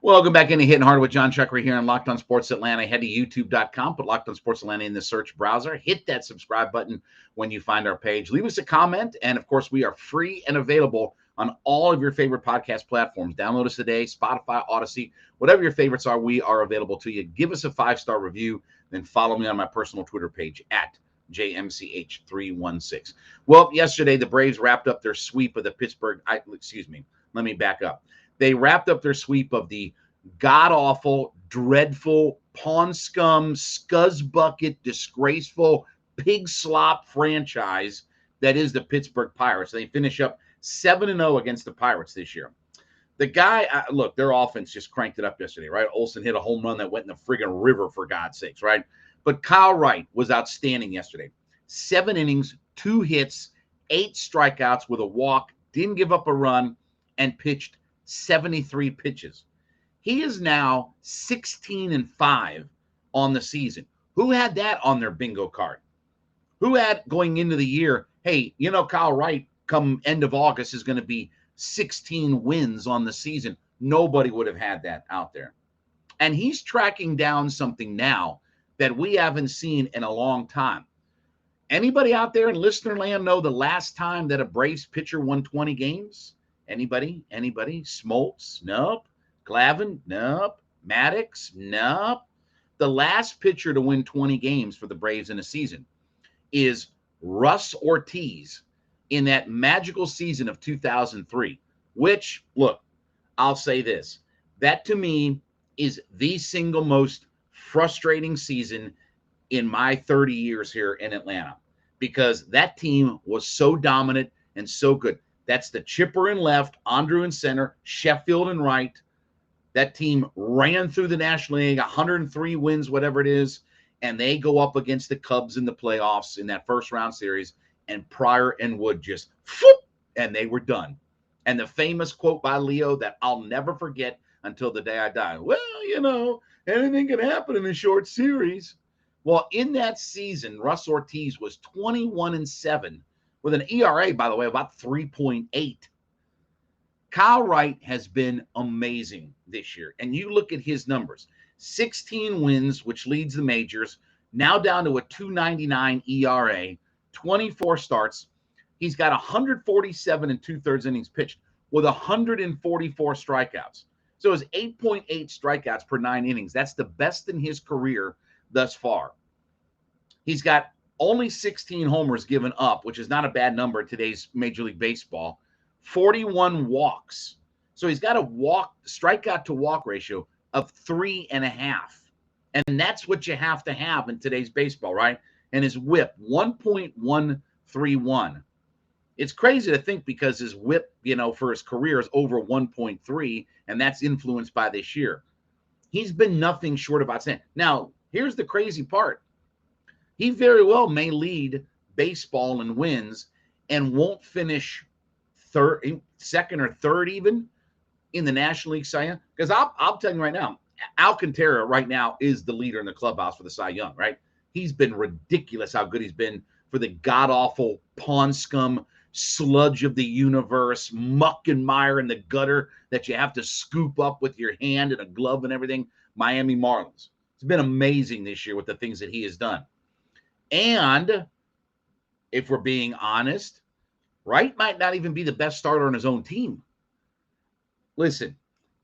Welcome back into Hitting Hard with Jon Chuckery here on Locked On Sports Atlanta. Head to youtube.com, put Locked On Sports Atlanta in the search browser. Hit that subscribe button when you find our page. Leave us a comment. And of course, we are free and available on all of your favorite podcast platforms. Download us today, Spotify, Odyssey, whatever your favorites are, we are available to you. Give us a 5-star review, then follow me on my personal Twitter page at JMCH316. Well, yesterday, the Braves wrapped up their sweep of the let me back up. They wrapped up their sweep of the god-awful, dreadful, pawn scum, scuzzbucket, disgraceful, pig slop franchise that is the Pittsburgh Pirates. They finish up 7-0 against the Pirates this year. The guy, look, their offense just cranked it up yesterday, right? Olsen hit a home run that went in the friggin' river, for God's sakes, right? But Kyle Wright was outstanding yesterday. 7 innings, 2 hits, 8 strikeouts with a walk, didn't give up a run, and pitched 73 pitches. He is now 16-5 on the season. Who had that on their bingo card? Who had going into the year, hey, Kyle Wright come end of August is going to be 16 wins on the season? Nobody would have had that out there. And he's tracking down something now that we haven't seen in a long time. Anybody out there in listener land know the last time that a Braves pitcher won 20 games? Anybody? Smoltz? Nope. Glavine? Nope. Maddox? Nope. The last pitcher to win 20 games for the Braves in a season is Russ Ortiz in that magical season of 2003, which, look, I'll say this. That to me is the single most frustrating season in my 30 years here in Atlanta, because that team was so dominant and so good. That's the Chipper in left, Andrew in center, Sheffield in right. That team ran through the National League, 103 wins, whatever it is, and they go up against the Cubs in the playoffs in that first round series, and Pryor and Wood just, and they were done. And the famous quote by Leo that I'll never forget until the day I die. Well, anything can happen in a short series. Well, in that season, Russ Ortiz was 21-7 with an ERA, by the way, about 3.8. Kyle Wright has been amazing this year. And you look at his numbers, 16 wins, which leads the majors, now down to a 2.99 ERA, 24 starts. He's got 147 and 2/3 innings pitched with 144 strikeouts. So it's 8.8 strikeouts per 9 innings. That's the best in his career thus far. He's got only 16 homers given up, which is not a bad number in today's Major League Baseball. 41 walks. So he's got a strikeout to walk ratio of 3.5. And that's what you have to have in today's baseball, right? And his whip, 1.131. It's crazy to think because his whip, for his career is over 1.3, and that's influenced by this year. He's been nothing short of outstanding. Now, here's the crazy part. He very well may lead baseball in wins and won't finish second or third even in the National League Cy Young. Because I'll tell you right now, Alcantara right now is the leader in the clubhouse for the Cy Young, right? He's been ridiculous how good he's been for the god-awful pawn scum, sludge of the universe, muck and mire in the gutter that you have to scoop up with your hand and a glove and everything, Miami Marlins. It's been amazing this year with the things that he has done. And if we're being honest, Wright might not even be the best starter on his own team. Listen,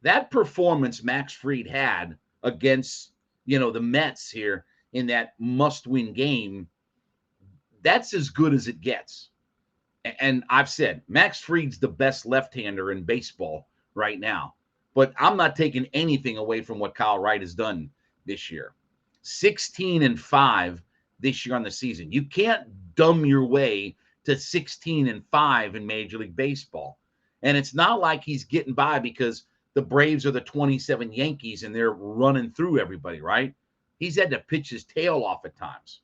that performance Max Fried had against, the Mets here in that must-win game, that's as good as it gets. And I've said, Max Fried's the best left-hander in baseball right now. But I'm not taking anything away from what Kyle Wright has done this year. 16-5 this year on the season. You can't dumb your way to 16-5 in Major League Baseball. And it's not like he's getting by because the Braves are the 27 Yankees and they're running through everybody, right? He's had to pitch his tail off at times.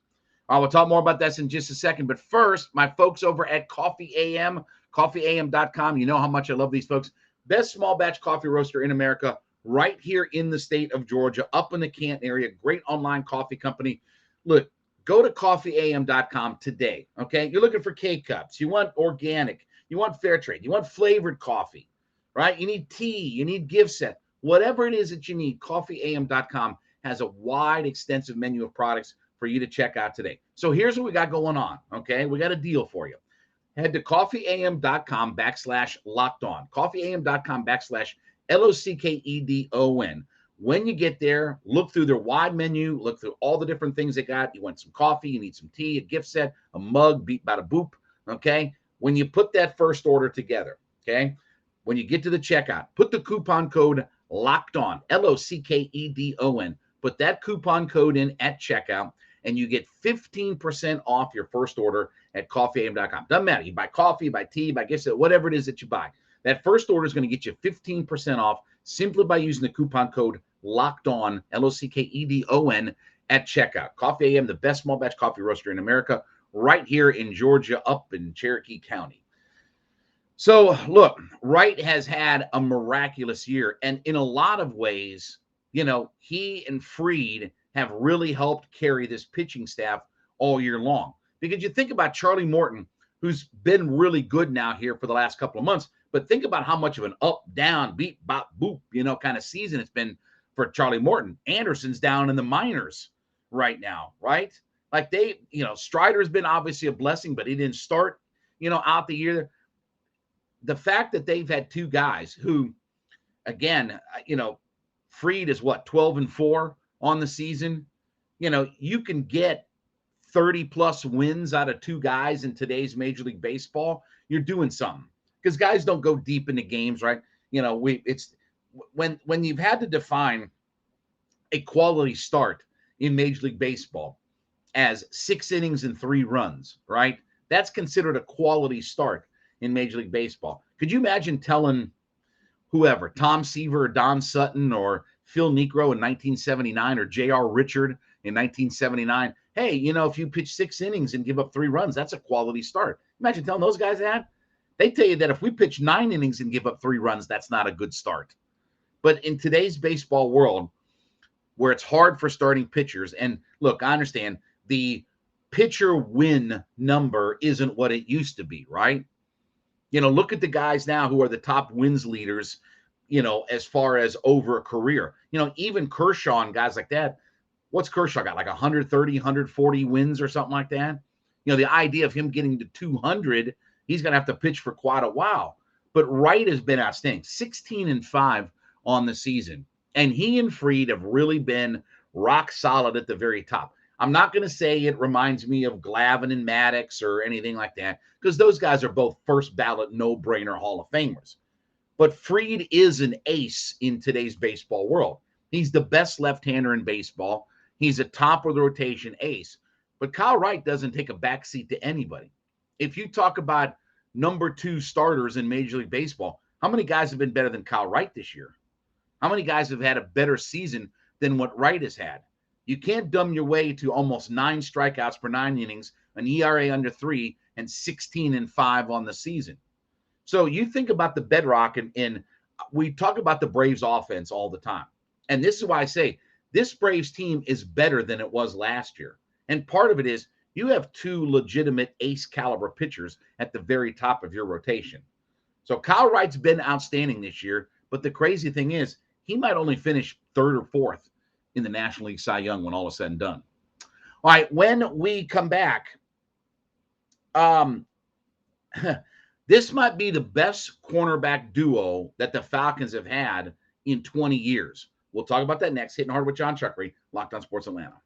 All right, we'll talk more about this in just a second. But first, my folks over at Coffee AM, coffeeam.com. You know how much I love these folks. Best small batch coffee roaster in America, right here in the state of Georgia, up in the Canton area. Great online coffee company. Look, go to coffeeam.com today, okay? You're looking for K-Cups. You want organic. You want fair trade. You want flavored coffee, right? You need tea. You need gift set. whatever it is that you need, coffeeam.com has a wide, extensive menu of products for you to check out today. So here's what we got going on, okay? We got a deal for you. Head to coffeeam.com/locked-on, coffeeam.com/LOCKEDON. When you get there, look through their wide menu, look through all the different things they got. You want some coffee, you need some tea, a gift set, a mug, beat bada boop, okay? When you put that first order together, okay, when you get to the checkout, put the coupon code locked on, LOCKEDON. Put that coupon code in at checkout, and you get 15% off your first order at coffeeam.com. Doesn't matter. You buy coffee, you buy tea, you buy gifts, whatever it is that you buy. That first order is going to get you 15% off simply by using the coupon code locked on, LOCKEDON, at checkout. Coffee AM, the best small batch coffee roaster in America, right here in Georgia, up in Cherokee County. So, look, Wright has had a miraculous year, and in a lot of ways, you know, he and Fried have really helped carry this pitching staff all year long. Because you think about Charlie Morton, who's been really good now here for the last couple of months, but think about how much of an up, down, beep, bop, boop, you know, kind of season it's been for Charlie Morton. Anderson's down in the minors right now, right? Like they, you know, Strider's been obviously a blessing, but he didn't start, you know, out the year. The fact that they've had two guys who, again, you know, Fried is what, 12-4 on the season. You know, you can get 30 plus wins out of two guys in today's Major League Baseball. You're doing something, because guys don't go deep into games, right? You know, it's when you've had to define a quality start in Major League Baseball as 6 innings and 3 runs, right? That's considered a quality start in Major League Baseball. Could you imagine telling whoever, Tom Seaver or Don Sutton or Phil Niekro in 1979 or J.R. Richard in 1979, hey, you know, if you pitch 6 innings and give up 3 runs, that's a quality start. Imagine telling those guys that. They tell you that if we pitch 9 innings and give up 3 runs, that's not a good start. But in today's baseball world, where it's hard for starting pitchers, and look, I understand the pitcher win number isn't what it used to be, right? You know, look at the guys now who are the top wins leaders, you know, as far as over a career. You know, even Kershaw and guys like that. What's Kershaw got? Like 130, 140 wins or something like that? You know, the idea of him getting to 200, he's going to have to pitch for quite a while. But Wright has been outstanding, 16-5 on the season. And he and Fried have really been rock solid at the very top. I'm not going to say it reminds me of Glavine and Maddox or anything like that, because those guys are both first ballot, no-brainer Hall of Famers. But Fried is an ace in today's baseball world. He's the best left-hander in baseball. He's a top-of-the-rotation ace. But Kyle Wright doesn't take a backseat to anybody. If you talk about number 2 starters in Major League Baseball, how many guys have been better than Kyle Wright this year? How many guys have had a better season than what Wright has had? You can't dumb your way to almost 9 strikeouts per 9 innings, an ERA under 3, and 16-5 on the season. So you think about the bedrock, and we talk about the Braves offense all the time. And this is why I say this Braves team is better than it was last year. And part of it is you have 2 legitimate ace caliber pitchers at the very top of your rotation. So Kyle Wright's been outstanding this year, but the crazy thing is he might only finish 3rd or 4th in the National League Cy Young when all is said and done. All right, when we come back, this might be the best cornerback duo that the Falcons have had in 20 years. We'll talk about that next. Hitting Hard with Jon Chuckery, Locked On Sports Atlanta.